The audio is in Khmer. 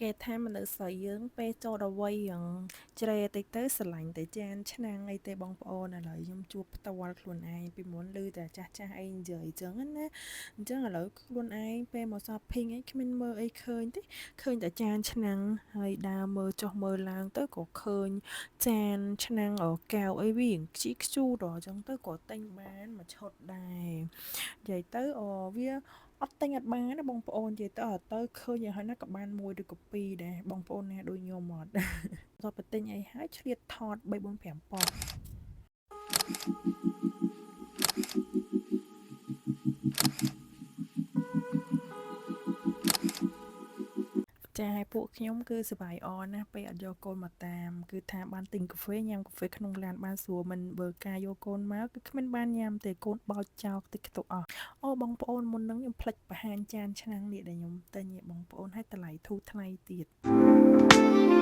គេថាមនុស្សស្រីយើងពេលចូលដល់វ័យយ៉ាងជ្រេតិចទៅស្រឡាញ់តែចានឆ្នាំងអីទេបងប្អូនឥឡូវខ្ញុំជួបផ្ទាល់ខ្លួនឯងពីមុនឮតែចាស់អីនិយាយអញ្ចឹងណាអញ្ចឹងឥឡូវខ្លួនឯងពេលមកសอบភីងអីគ្មានមើលអីឃើញទេឃើញតែចានឆ្នាំងហើយដើរមើលចុះមើលឡើងទៅក៏ឃើញចានឆ្នាំងកែវអីវាខ្ជីខ្ជូតអញ្ចឹងទៅក៏ទិញបានមួយឈុតដែរនិយាយទៅវាអត់ទិញអត់បានណាបងប្អូននិយាយទៅអត់ទៅឃើញយ៉ាងហោចណាស់ក៏បានមួយឬក៏ពីរដែរបងប្អូនណាដូចខ្ញុំអត់គាត់ទៅទិញអីហើយឆ្លៀតថត3 4 5ប៉ុស្តិ៍ចាឲ្យពួកខ្ញុំគឺសប្បាយអរណាស់ពេលអត់យកកូនមកតាមគឺថាបានទិញកាហ្វេញ៉ាំកាហ្វេក្នុងឡានបានស្រួលមិនបើការយកកូនមកគឺគ្មានបានញ៉ាំទេកូនបោចចោលតិចខ្ទុកអស់អូបងប្អូនមុននឹងខ្ញុំភ្លេចបង្ហាញចានឆ្នាំងនេះដែលខ្ញុំទិញឯងបងប្អូនឲ្យតម្លៃធូរថ្លៃទៀត